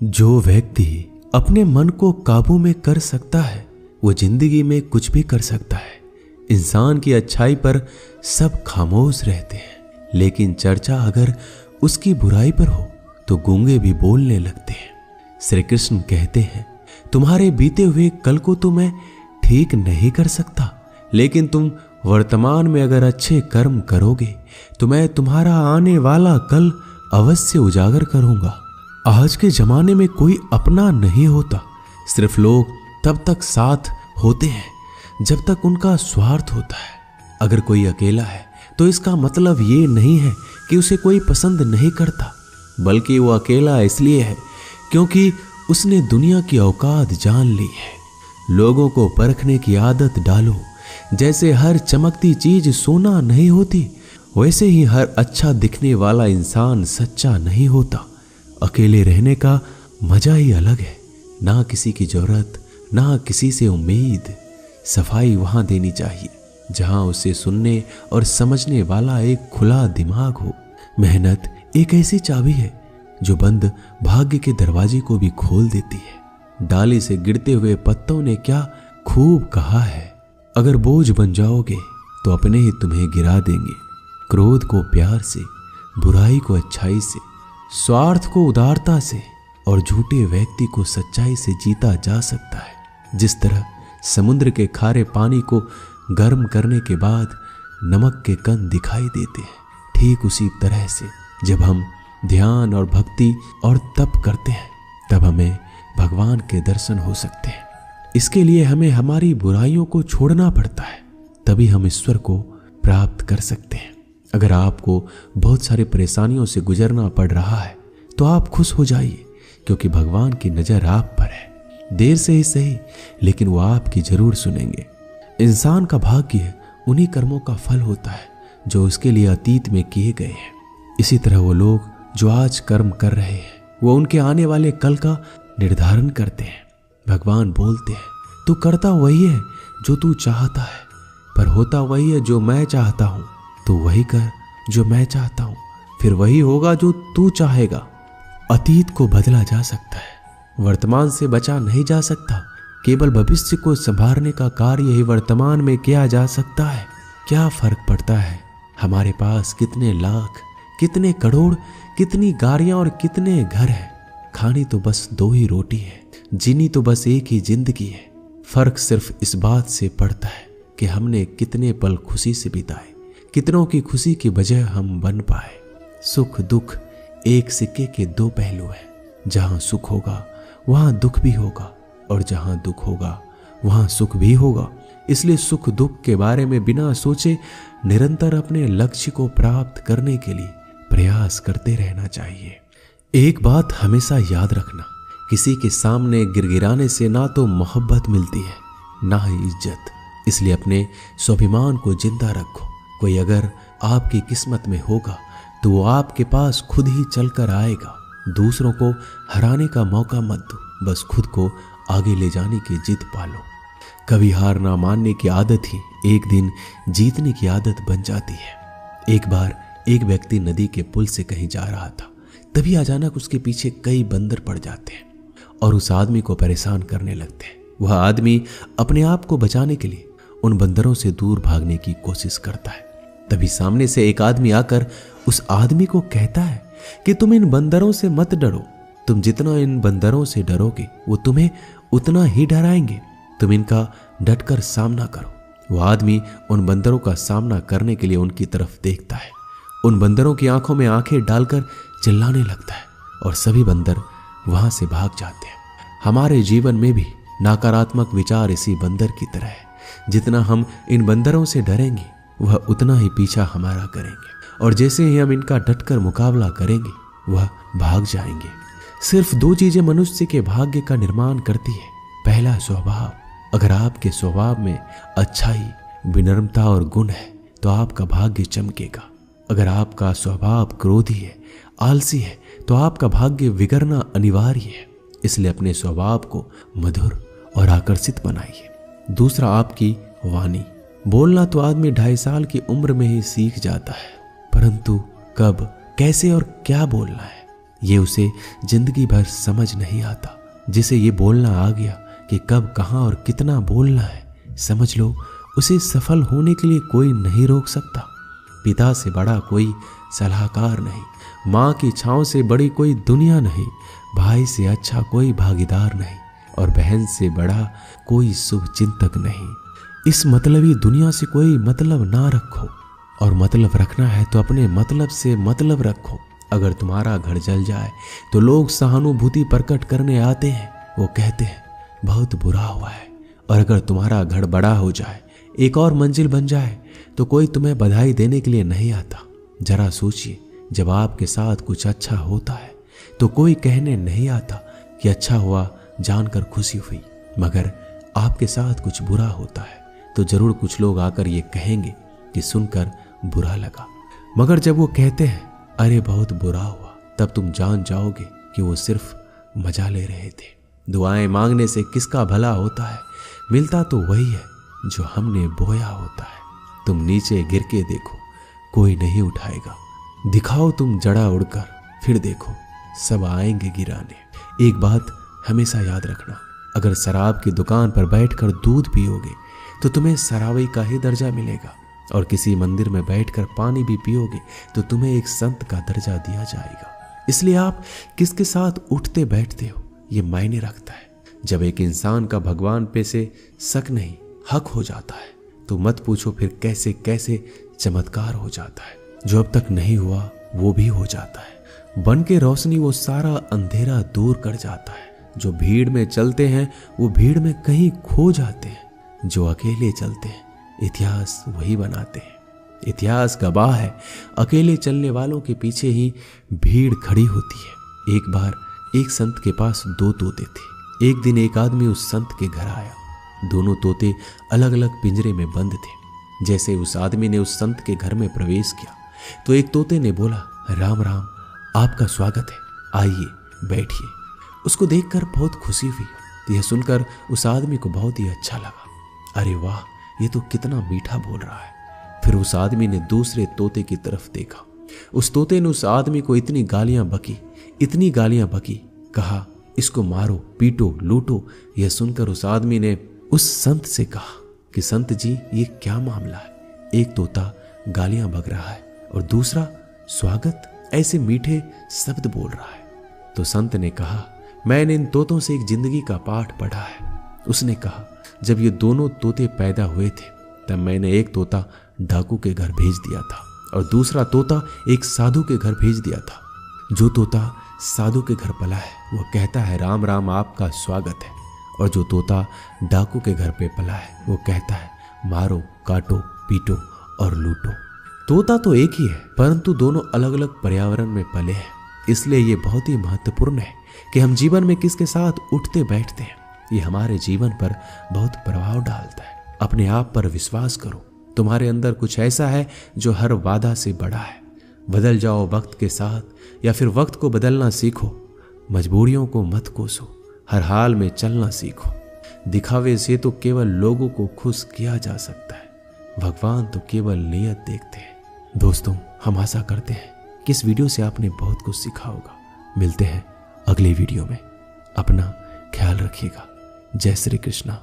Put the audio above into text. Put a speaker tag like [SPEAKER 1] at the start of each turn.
[SPEAKER 1] जो व्यक्ति अपने मन को काबू में कर सकता है वो जिंदगी में कुछ भी कर सकता है। इंसान की अच्छाई पर सब खामोश रहते हैं, लेकिन चर्चा अगर उसकी बुराई पर हो तो गूंगे भी बोलने लगते हैं। श्री कृष्ण कहते हैं, तुम्हारे बीते हुए कल को तो मैं ठीक नहीं कर सकता, लेकिन तुम वर्तमान में अगर अच्छे कर्म करोगे तो मैं तुम्हारा आने वाला कल अवश्य उजागर करूंगा। आज के जमाने में कोई अपना नहीं होता, सिर्फ लोग तब तक साथ होते हैं जब तक उनका स्वार्थ होता है। अगर कोई अकेला है तो इसका मतलब ये नहीं है कि उसे कोई पसंद नहीं करता, बल्कि वो अकेला इसलिए है क्योंकि उसने दुनिया की औकात जान ली है। लोगों को परखने की आदत डालो। जैसे हर चमकती चीज सोना नहीं होती, वैसे ही हर अच्छा दिखने वाला इंसान सच्चा नहीं होता। अकेले रहने का मजा ही अलग है, ना किसी की जरूरत, ना किसी से उम्मीद। सफाई वहां देनी चाहिए जहां उसे सुनने और समझने वाला एक खुला दिमाग हो। मेहनत एक ऐसी चाबी है जो बंद भाग्य के दरवाजे को भी खोल देती है। डाली से गिरते हुए पत्तों ने क्या खूब कहा है, अगर बोझ बन जाओगे तो अपने ही तुम्हें गिरा देंगे। क्रोध को प्यार से, बुराई को अच्छाई से, स्वार्थ को उदारता से और झूठे व्यक्ति को सच्चाई से जीता जा सकता है। जिस तरह समुद्र के खारे पानी को गर्म करने के बाद नमक के कण दिखाई देते हैं, ठीक उसी तरह से जब हम ध्यान और भक्ति और तप करते हैं तब हमें भगवान के दर्शन हो सकते हैं। इसके लिए हमें हमारी बुराइयों को छोड़ना पड़ता है, तभी हम ईश्वर को प्राप्त कर सकते हैं। अगर आपको बहुत सारी परेशानियों से गुजरना पड़ रहा है तो आप खुश हो जाइए, क्योंकि भगवान की नजर आप पर है। देर से ही सही, लेकिन वो आपकी जरूर सुनेंगे। इंसान का भाग्य उन्हीं कर्मों का फल होता है जो उसके लिए अतीत में किए गए हैं। इसी तरह वो लोग जो आज कर्म कर रहे हैं वो उनके आने वाले कल का निर्धारण करते हैं। भगवान बोलते हैं, तू करता वही है जो तू चाहता है, पर होता वही है जो मैं चाहता हूं। तू वही कर जो मैं चाहता हूं, फिर वही होगा जो तू चाहेगा। अतीत को बदला जा सकता है, वर्तमान से बचा नहीं जा सकता। केवल भविष्य को संभालने का कार्य ही वर्तमान में किया जा सकता है। क्या फर्क पड़ता है हमारे पास कितने लाख, कितने करोड़, कितनी गाड़ियां और कितने घर हैं। खानी तो बस 2 ही रोटी है, जीनी तो बस एक ही जिंदगी है। फर्क सिर्फ इस बात से पड़ता है कि हमने कितने पल खुशी से बिताए, कितनों की खुशी की वजह हम बन पाए। सुख दुख एक सिक्के के 2 पहलू हैं। जहां सुख होगा वहां दुख भी होगा, और जहां दुख होगा वहां सुख भी होगा। इसलिए सुख दुख के बारे में बिना सोचे निरंतर अपने लक्ष्य को प्राप्त करने के लिए प्रयास करते रहना चाहिए। एक बात हमेशा याद रखना, किसी के सामने गिड़गिड़ाने से ना तो मोहब्बत मिलती है ना ही इज्जत। इसलिए अपने स्वाभिमान को जिंदा रखो। कोई अगर आपकी किस्मत में होगा तो वो आपके पास खुद ही चलकर आएगा। दूसरों को हराने का मौका मत दो, बस खुद को आगे ले जाने की जिद पालो। कभी हार ना मानने की आदत ही एक दिन जीतने की आदत बन जाती है। एक बार एक व्यक्ति नदी के पुल से कहीं जा रहा था, तभी अचानक उसके पीछे कई बंदर पड़ जाते हैं और उस आदमी को परेशान करने लगते हैं। वह आदमी अपने आप को बचाने के लिए उन बंदरों से दूर भागने की कोशिश करता है। तभी सामने से एक आदमी आकर उस आदमी को कहता है कि तुम इन बंदरों से मत डरो, तुम जितना इन बंदरों से डरोगे वो तुम्हें उतना ही डराएंगे। तुम इनका डटकर सामना करो। वो आदमी उन बंदरों का सामना करने के लिए उनकी तरफ देखता है, उन बंदरों की आंखों में आंखें डालकर चिल्लाने लगता है और सभी बंदर वहां से भाग जाते हैं। हमारे जीवन में भी नकारात्मक विचार इसी बंदर की तरह है। जितना हम इन बंदरों से डरेंगे वह उतना ही पीछा हमारा करेंगे, और जैसे ही हम इनका डटकर मुकाबला करेंगे वह भाग जाएंगे। सिर्फ 2 चीजें मनुष्य के भाग्य का निर्माण करती है। पहला, स्वभाव। अगर आपके स्वभाव में अच्छाई, विनम्रता और गुण है तो आपका भाग्य चमकेगा। अगर आपका स्वभाव क्रोधी है, आलसी है, तो आपका भाग्य बिगड़ना अनिवार्य है। इसलिए अपने स्वभाव को मधुर और आकर्षित बनाइए। दूसरा, आपकी वाणी। बोलना तो आदमी 2.5 साल की उम्र में ही सीख जाता है, परंतु कब, कैसे और क्या बोलना है ये उसे जिंदगी भर समझ नहीं आता। जिसे ये बोलना आ गया कि कब, कहाँ और कितना बोलना है, समझ लो उसे सफल होने के लिए कोई नहीं रोक सकता। पिता से बड़ा कोई सलाहकार नहीं, माँ की छाँव से बड़ी कोई दुनिया नहीं, भाई से अच्छा कोई भागीदार नहीं, और बहन से बड़ा कोई शुभ चिंतक नहीं। इस मतलबी दुनिया से कोई मतलब ना रखो, और मतलब रखना है तो अपने मतलब से मतलब रखो। अगर तुम्हारा घर जल जाए तो लोग सहानुभूति प्रकट करने आते हैं, वो कहते हैं बहुत बुरा हुआ है। और अगर तुम्हारा घर बड़ा हो जाए, एक और मंजिल बन जाए, तो कोई तुम्हें बधाई देने के लिए नहीं आता। जरा सोचिए, जब आपके साथ कुछ अच्छा होता है तो कोई कहने नहीं आता कि अच्छा हुआ, जानकर खुशी हुई। मगर आपके साथ कुछ बुरा होता है तो जरूर कुछ लोग आकर ये कहेंगे कि सुनकर बुरा लगा। मगर जब वो कहते हैं अरे बहुत बुरा हुआ, तब तुम जान जाओगे कि वो सिर्फ मजा ले रहे थे। दुआएं मांगने से किसका भला होता है, मिलता तो वही है जो हमने बोया होता है। तुम नीचे गिर के देखो, कोई नहीं उठाएगा। दिखाओ तुम जड़ा उड़कर, फिर देखो सब आएंगे गिराने। एक बात हमेशा याद रखना, अगर शराब की दुकान पर बैठकर दूध पियोगे तो तुम्हें शराबी का ही दर्जा मिलेगा, और किसी मंदिर में बैठकर पानी भी पियोगे तो तुम्हें एक संत का दर्जा दिया जाएगा। इसलिए आप किसके साथ उठते बैठते हो ये मायने रखता है। जब एक इंसान का भगवान पे से शक नहीं हक हो जाता है तो मत पूछो फिर कैसे कैसे चमत्कार हो जाता है। जो अब तक नहीं हुआ वो भी हो जाता है। बन के रोशनी वो सारा अंधेरा दूर कर जाता है। जो भीड़ में चलते हैं वो भीड़ में कहीं खो जाते हैं। जो अकेले चलते हैं इतिहास वही बनाते हैं। इतिहास गवाह है, अकेले चलने वालों के पीछे ही भीड़ खड़ी होती है। एक बार एक संत के पास 2 तोते थे। एक दिन एक आदमी उस संत के घर आया। दोनों तोते अलग अलग पिंजरे में बंद थे। जैसे उस आदमी ने उस संत के घर में प्रवेश किया तो एक तोते ने बोला, राम राम, आपका स्वागत है, आइए बैठिए। उसको देखकर बहुत खुशी हुई। यह सुनकर उस आदमी को बहुत ही अच्छा लगा। अरे वाह, ये तो कितना मीठा बोल रहा है। फिर उस आदमी ने दूसरे तोते की तरफ देखा। उस तोते ने उस आदमी को इतनी गालियां बकी, कहा इसको मारो, पीटो, लूटो। यह सुनकर उस आदमी ने उस संत से कहा कि संत जी ये क्या मामला है? एक तोता गालियां बक रहा है और दूसरा स्वागत ऐसे मीठे शब्द बोल रहा है। तो संत ने कहा, मैंने इन तोतों से एक जिंदगी का पाठ पढ़ा है। उसने कहा, जब ये दोनों तोते पैदा हुए थे तब मैंने एक तोता डाकू के घर भेज दिया था और दूसरा तोता एक साधु के घर भेज दिया था। जो तोता साधु के घर पला है वो कहता है राम राम, आपका स्वागत है, और जो तोता डाकू के घर पे पला है वो कहता है मारो, काटो, पीटो और लूटो। तोता तो एक ही है परंतु दोनों अलग अलग पर्यावरण में पले हैं। इसलिए ये बहुत ही महत्वपूर्ण है कि हम जीवन में किसके साथ उठते बैठते हैं। ये हमारे जीवन पर बहुत प्रभाव डालता है। अपने आप पर विश्वास करो। तुम्हारे अंदर कुछ ऐसा है जो हर वादा से बड़ा है। बदल जाओ वक्त के साथ या फिर वक्त को बदलना सीखो। मजबूरियों को मत कोसो, हर हाल में चलना सीखो। दिखावे से तो केवल लोगों को खुश किया जा सकता है, भगवान तो केवल नियत देखते हैं। दोस्तों, हम आशा करते हैं कि इस वीडियो से आपने बहुत कुछ सीखा होगा। मिलते हैं अगले वीडियो में। अपना ख्याल रखिएगा। जय श्री कृष्णा।